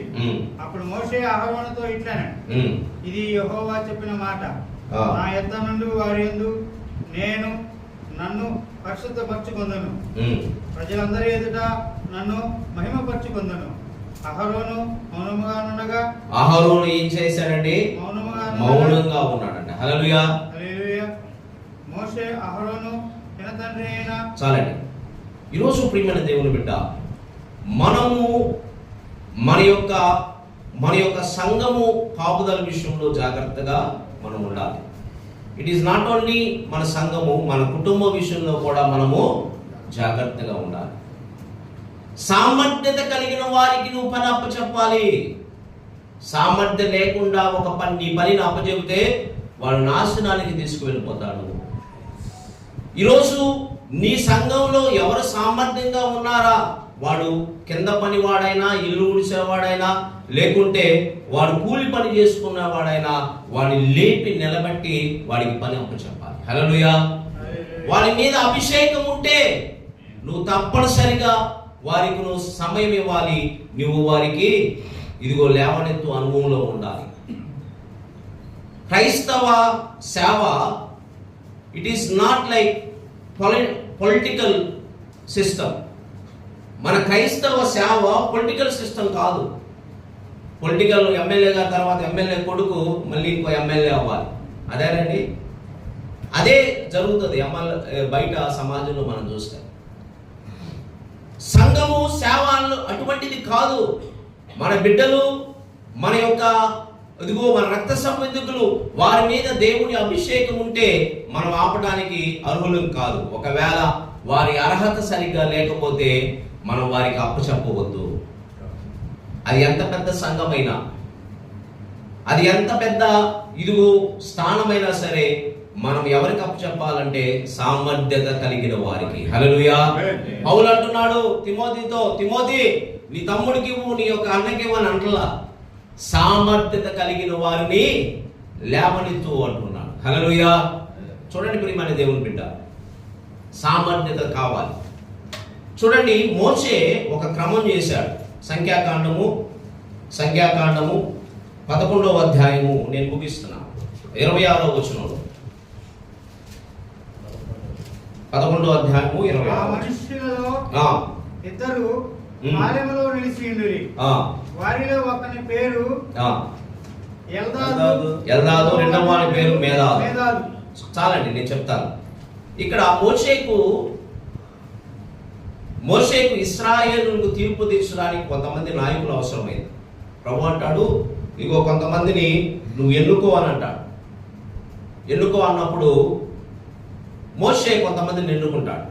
అప్పుడు మోషే అహరోనుతో ఇట్లనే, ఇది యెహోవా చెప్పిన మాట, నా యొద్ద నుండి వారి యందు నేను నన్ను పరిశుద్ధపరచుకొందును, ప్రజలందరి ఎదుట నన్ను మహిమపరచుకొందును. అహరోను మౌనముగా ఉండగా, అహరోను ఏం చేశాడండి? మౌనంగా ఉన్నాడండి. హల్లెలూయా. హల్లెలూయా. మోషే అహరోను తన తండ్రి అయిన. చాలండి. ఈరోజు ప్రియమైన దేవుని బిడ్డ, మనము మన యొక్క సంఘము కాపుదల విషయంలో జాగ్రత్తగా మనం ఉండాలి. ఇట్ ఈస్ నాట్ ఓన్లీ మన సంఘము, మన కుటుంబ విషయంలో కూడా మనము జాగ్రత్తగా ఉండాలి. సామర్థ్యత కలిగిన వారికి నువ్వు పని అప్పచెప్పాలి. సామర్థ్యం లేకుండా నీ పనిని అప్పచెబితే వాడు నాశనానికి తీసుకువెళ్ళిపోతాడు. ఈరోజు నీ సంఘంలో ఎవరు సామర్థ్యంగా ఉన్నారా, వాడు కింద పనివాడైనా, ఇల్లు ఉడిసేవాడైనా, లేకుంటే వాడు కూలి పని చేసుకున్నవాడైనా, వాడిని లేపి నిలబెట్టి వాడికి పని అప్పచెప్పాలి. హల్లెలూయా. వాడి మీద అభిషేకం ఉంటే నువ్వు తప్పనిసరిగా వారికి నువ్వు సమయం ఇవ్వాలి. నువ్వు వారికి ఇదిగో లేవనెత్తు అనుభవంలో ఉండాలి. క్రైస్తవ సేవ it is not like political system. మన క్రైస్తవ సేవ పొలిటికల్ సిస్టమ్ కాదు. పొలిటికల్ ఎమ్మెల్యే గారి తర్వాత ఎమ్మెల్యే కొడుకు మళ్ళీ ఇంకో ఎమ్మెల్యే అవ్వాలి, అదేనండి. అదే జరుగుతుంది బయట సమాజంలో మనం చూస్తాం. సంఘము సేవలు అటువంటిది కాదు. మన బిడ్డలు, మన రక్త సంబంధికులు, వారి మీద దేవుని అభిషేకం ఉంటే మనం ఆపడానికి అర్హులం కాదు. ఒకవేళ వారి అర్హత సరిగ్గా లేకపోతే మనం వారికి అప్పచెప్పవద్దు. అది ఎంత పెద్ద సంఘమైనా, అది ఎంత పెద్ద ఇదిగో స్థానమైనా సరే, మనం ఎవరికి అప్పచెప్పాలంటే సామర్థ్యత కలిగిన వారికి. హల్లెలూయా. పౌలు అంటున్నాడు తిమోతితో, తిమోతి నీ తమ్ముడికి ఇవ్వు, నీ యొక్క అన్నకి ఇవ్వు అని అంటలా, సామర్థ్యత కలిగిన వారిని లేవనెత్తు అంటున్నాడు. హల్లెలూయా. చూడండి ప్రియమైన దేవుని బిడ్డ, సామర్థ్యత కావాలి. చూడండి, మోషే ఒక క్రమం చేశాడు. సంఖ్యాకాండము 11వ అధ్యాయము నేను ముగిస్తున్నాను. 26వ వచనంలో, 11వ అధ్యాయము 26వ వచనం. మనుషులలో ఇద్దరు ఆలయంలో నిలిచియుండిరి. వారిలో ఒకని పేరు ఎల్దాదు, రెండవ వారి పేరు మేదాదు. చాలండి, నేను చెప్తాను. ఇక్కడ మోషేకు ఇశ్రాయేలుకు తీర్పు తీర్చడానికి కొంతమంది నాయకులు అవసరమైంది. ప్రభు అంటాడు, ఇగో కొంతమందిని నువ్వు ఎన్నుకో అని అంటాడు. ఎన్నుకో అన్నప్పుడు మోషే కొంతమందిని ఎన్నుకుంటాడు.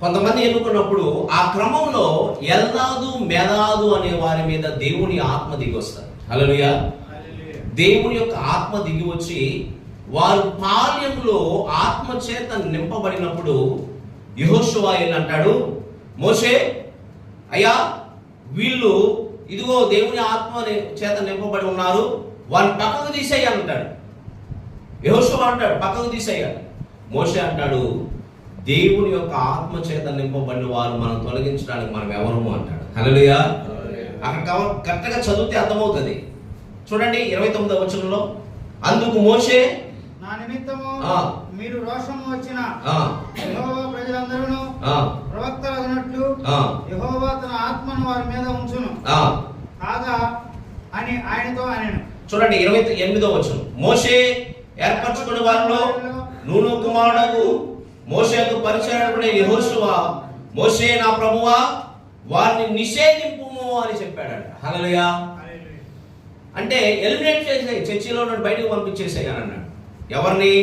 కొంతమంది ఎన్నుకున్నప్పుడు ఆ క్రమంలో ఎల్దాదు, మెదాదు అనే వారి మీద దేవుని ఆత్మ దిగి వస్తారు. హల్లెలూయా. దేవుని యొక్క ఆత్మ దిగి వచ్చి వారు పాళ్యంలో ఆత్మ చేత నింపబడినప్పుడు యెహోషువ అంటాడు, మోషే అయ్యా వీళ్ళు ఇదిగో దేవుని ఆత్మ చేత నింపబడి ఉన్నారు, వారిని పక్కకు తీసేయాలి అంటాడు. యెహోషువ అంటాడు పక్కకు తీసేయాలి. మోషే అంటాడు, దేవుని యొక్క ఆత్మ చేత నింపబడిన వారు మనం తొలగించడానికి మనం ఎవరము అంటాడు. హల్లెలూయా. అక్కడ కరెక్ట్గా చదివితే అర్థమవుతుంది. చూడండి 29వ వచనంలో, అందుకు మోషే నా నిమిత్తము మీరు రోషము వచ్చిన యెహోవా ప్రజలందరూ ప్రవక్తలగునట్లు యెహోవా తన ఆత్మను వారి మీద ఉంచును కాగా అని ఆయనతో అనెను. చూడండి 28వ వచనం, మోషే ఏర్పరచుకున్న వారిలో నూను కుమారుడు మోషేకు పరిచయకుడే యెహోషువ, మోషే నా ప్రభువా వారిని నిషేధింపుము అని చెప్పాడట. హల్లెలూయా. అంటే ఎలిమినేట్ చేసేయి, చర్చిలో నుండి బయటకు పంపించేసేయి అని అన్నాడు. ఎవరిని?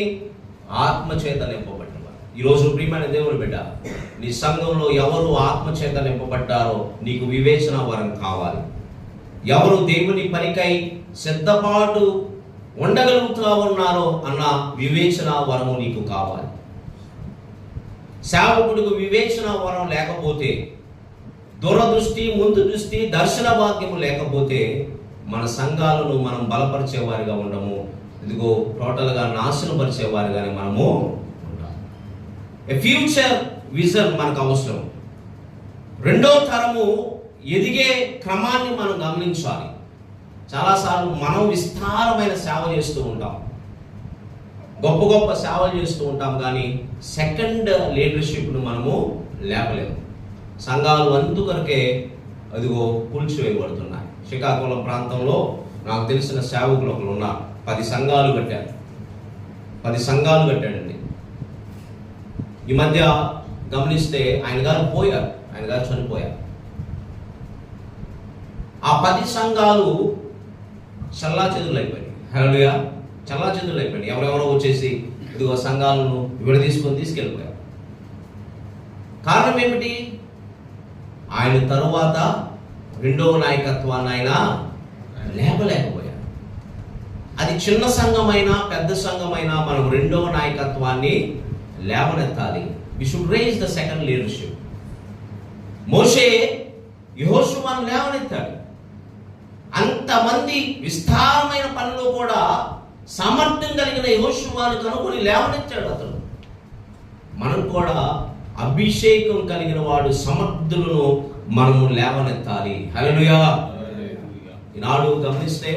ఆత్మ చేత నింపబడ్డ వారు. ఈరోజు ప్రియమైన దేవుని బిడ్డ, నీ సంఘంలో ఎవరు ఆత్మ చేత నింపబడ్డారో నీకు వివేచన వరం కావాలి. ఎవరు దేవుని పనికై సిద్ధపాటు ఉండగలుగుతూ ఉన్నారో అన్న వివేచన వరము నీకు కావాలి. సేవకుడికి వివేచన వరం లేకపోతే, దూరదృష్టి, ముందు దృష్టి, దర్శన భాగ్యము లేకపోతే మన సంఘాలను మనం బలపరిచేవారిగా ఉండము. ఇదిగో టోటల్గా నాశనపరిచేవారిగానే మనము ఉంటాం. ఫ్యూచర్ విజన్ మనకు అవసరం. రెండో తరము ఎదిగే క్రమాన్ని మనం గమనించాలి. చాలాసార్లు మనం విస్తారమైన సేవ చేస్తూ ఉంటాం, గొప్ప గొప్ప సేవలు చేస్తూ ఉంటాం, కానీ సెకండ్ లీడర్షిప్ను మనము లేపలేము. సంఘాలు అందుకొరకే అదిగో కూల్చివేయబడుతున్నాయి. శ్రీకాకుళం ప్రాంతంలో నాకు తెలిసిన సేవకులు ఒకరు ఉన్నారు, 10 సంఘాలు కట్టారు. 10 సంఘాలు కట్టాడండి. ఈ మధ్య గమనిస్తే ఆయన గారు చనిపోయారు. ఆ 10 సంఘాలు చల్లాచెదురులైపోయాయి. హల్లెలూయా. చల్లాచెదురులైపోయాయి. ఎవరెవరో వచ్చేసి ఇదిగో సంఘాలను తీసుకెళ్ళిపోయారు. కారణం ఏమిటి? ఆయన తరువాత రెండవ నాయకత్వాన్ని ఆయన లేపలేకపోయారు. అది చిన్న సంఘమైనా పెద్ద సంఘమైనా మనం రెండవ నాయకత్వాన్ని లేవనెత్తాలి. We should raise the second leadership. మోషే యెహోషువను లేవనెత్తాడు. అంతమంది విస్తారమైన పనిలో కూడా సామర్థ్యం కలిగిన యెహోషువను కనుగొని లేవనెత్తాడు అతను. మనం కూడా అభిషేకం కలిగిన వాడు సమర్థులను మనము లేవనెత్తాలి. హల్లెలూయా. ఈనాడు గమనిస్తే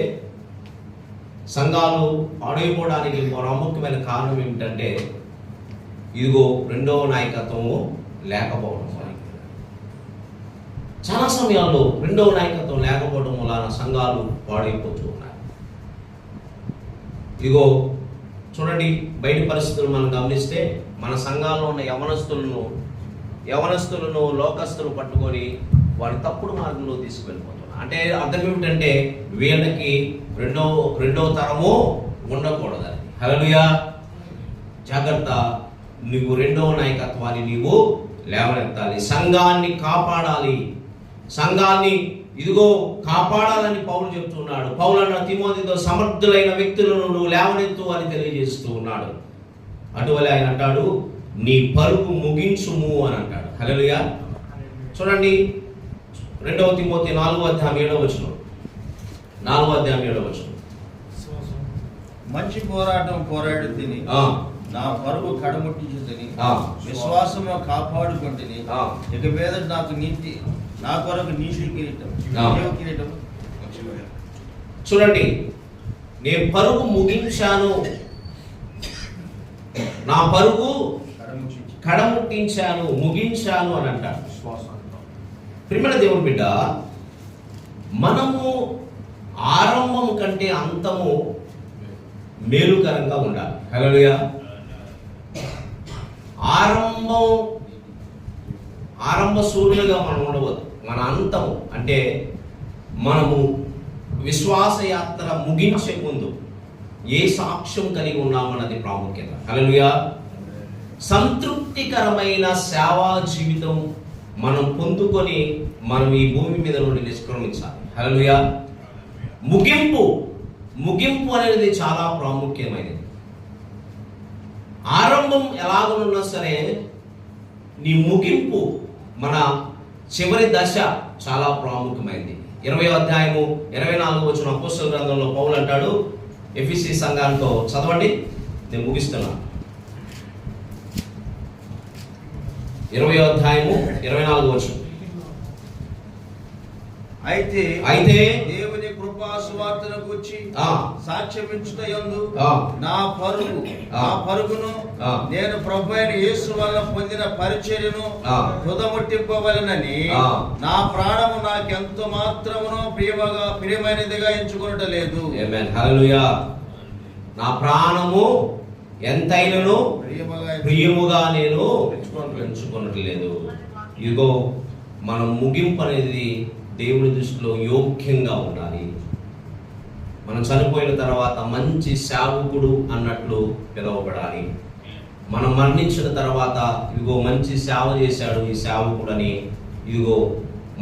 సంఘాలు పాడైపోవడానికి ప్రాముఖ్యమైన కారణం ఏమిటంటే ఇదిగో రెండవ నాయకత్వము లేకపోవడం. చాలా సమయాల్లో రెండవ నాయకత్వం లేకపోవడం వలన సంఘాలు పాడైపోతూ ఉన్నాయి. ఇదిగో చూడండి, బయట పరిస్థితులు మనం గమనిస్తే మన సంఘాల్లో ఉన్న యవనస్తులను లోకస్తులు పట్టుకొని వారి తప్పుడు మార్గంలో తీసుకువెళ్ళిపోతున్నారు. అంటే అర్థం ఏమిటంటే వీళ్ళకి రెండో తరము ఉండకూడదని. హల్లెలూయా. జాగ్రత్త, నువ్వు రెండవ నాయకత్వాన్ని నీవు లేవనెత్తాలి. సంఘాన్ని కాపాడాలి. సంఘాన్ని ఇదిగో కాపాడాలని పౌలు చెప్తున్నాడు. పౌలు అన్న తిమోతితో సమర్థులైన వ్యక్తులను నువ్వు లేవనెత్తు అని తెలియజేస్తూ ఉన్నాడు. అటువలే ఆయన అంటాడు, నీ పరుగు ముగించుము అని అంటాడు. హల్లెలూయా. చూడండి 2 తిమోతి 4వ అధ్యాయం 7వ వచనం. 4వ అధ్యాయం 7వ వచనం. మంచి పోరాటం పోరాడు తిని నా పరుగు కడముట్టించి తిని విశ్వాసము కాపాడుకుంటుని ఇక మీద నా కొరకు నీతి కిరీటం. చూడండి, నేను పరుగు ముగించాను, నా పరుగు కడముట్టించాను, ముగించాను అని అంటాడు. ప్రియమైన దేవుని బిడ్డ, మనము ఆరంభం కంటే అంతము మేలుకరంగా ఉండాలి. హల్లెలూయా. ఆరంభ సూర్యులుగా మనం ఉండవద్దు. మన అంతము అంటే మనము విశ్వాస యాత్ర ముగించే ముందు ఏ సాక్ష్యం కలిగి ఉన్నామన్నది ప్రాముఖ్యత. హల్లెలూయా. సంతృప్తికరమైన సేవా జీవితం మనం పొందుకొని మనం ఈ భూమి మీద నుండి నిష్క్రమించాలి. హల్లెలూయా. ముగింపు అనేది చాలా ప్రాముఖ్యమైనది. ఆరంభం ఎలాగనున్నా సరే నీ ముగింపు, మన చివరి దశ చాలా ప్రాముఖ్యమైనది. 20వ అధ్యాయము 24వ వచనం అపోస్తలుల గ్రంథంలో పౌలు అంటాడు ఎఫెసీ సంఘంతో, చదవండి, నేను ముగిస్తున్నా. 20వ అధ్యాయము 24వ వచనం. అయితే దేవుని కృపా సువార్తను గురించి సాక్ష్యమించుటయందు నా పరుగును నేను ప్రభువైన యేసు వల్ల పొందిన పరిచర్యను హృదముట్టింపవలెనని నా ప్రాణము నాకెంత మాత్రమును ప్రియమైనదిగా ఎంచుకొనటలేదు. ఆమేన్. హల్లెలూయా. నా ప్రాణము ఎంతైనను ప్రియముగా నేను ఎంచుకొనట్లేదు. ఇదిగో మనం ముగింపు అనేది దేవుని దృష్టిలో యోగ్యంగా ఉండాలి. మనం చనిపోయిన తర్వాత మంచి సేవకుడు అన్నట్లు పిలువబడాలి. మనం మరణించిన తర్వాత ఇదిగో మంచి సేవ చేశాడు ఈ సేవకుడని ఇదిగో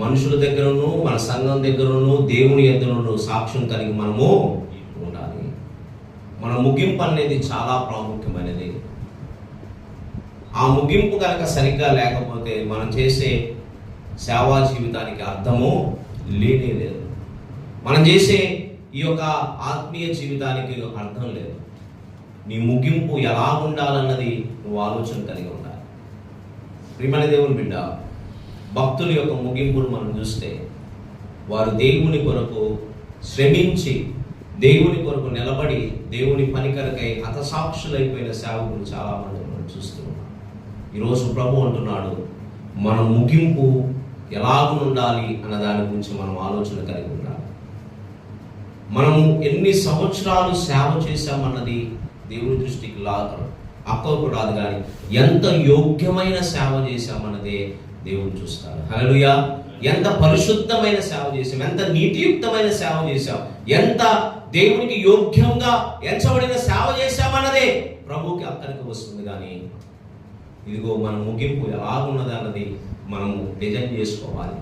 మనుషుల దగ్గరను మన సంఘం దగ్గరను దేవుని ఎదురును సాక్ష్యం కలిగి మనము ఉండాలి. మన ముగింపు అనేది చాలా ప్రాముఖ్యమైనది. ఆ ముగింపు కనుక సరిగ్గా లేకపోతే మనం చేసే సేవా జీవితానికి అర్థము లేనే లేదు. మనం చేసే ఈ యొక్క ఆత్మీయ జీవితానికి అర్థం లేదు. నీ ముగింపు ఎలా ఉండాలన్నది నువ్వు ఆలోచన కలిగి ఉండాలి. ప్రియమైన దేవుని బిడ్డ, భక్తుల యొక్క ముగింపును మనం చూస్తే వారు దేవుని కొరకు శ్రమించి దేవుని కొరకు నిలబడి దేవుని పని కొరకై హతసాక్షులైపోయిన సేవకులు చాలా మంది మనం చూస్తున్నాం. ఈరోజు ప్రభు అంటున్నాడు, మన ముగింపు ఎలాగుండాలి అన్న దాని గురించి మనం ఆలోచన కలిగి ఉండాలి. మనము ఎన్ని సంవత్సరాలు సేవ చేశామన్నది దేవుని దృష్టికి అక్కకు రాదు, కానీ ఎంత యోగ్యమైన సేవ చేశామన్నదే దేవుడు చూస్తాడు. హల్లెలూయా. ఎంత పరిశుద్ధమైన సేవ చేశాం, ఎంత నీతియుక్తమైన సేవ చేశాం, ఎంత దేవునికి యోగ్యంగా ఎంచబడిన సేవ చేశామన్నదే ప్రభువుకి అక్కడికి వస్తుంది. కానీ ఇదిగో మన ముగింపు ఎలాగున్నది అన్నది మనము డిజైన్ చేసుకోవాలి.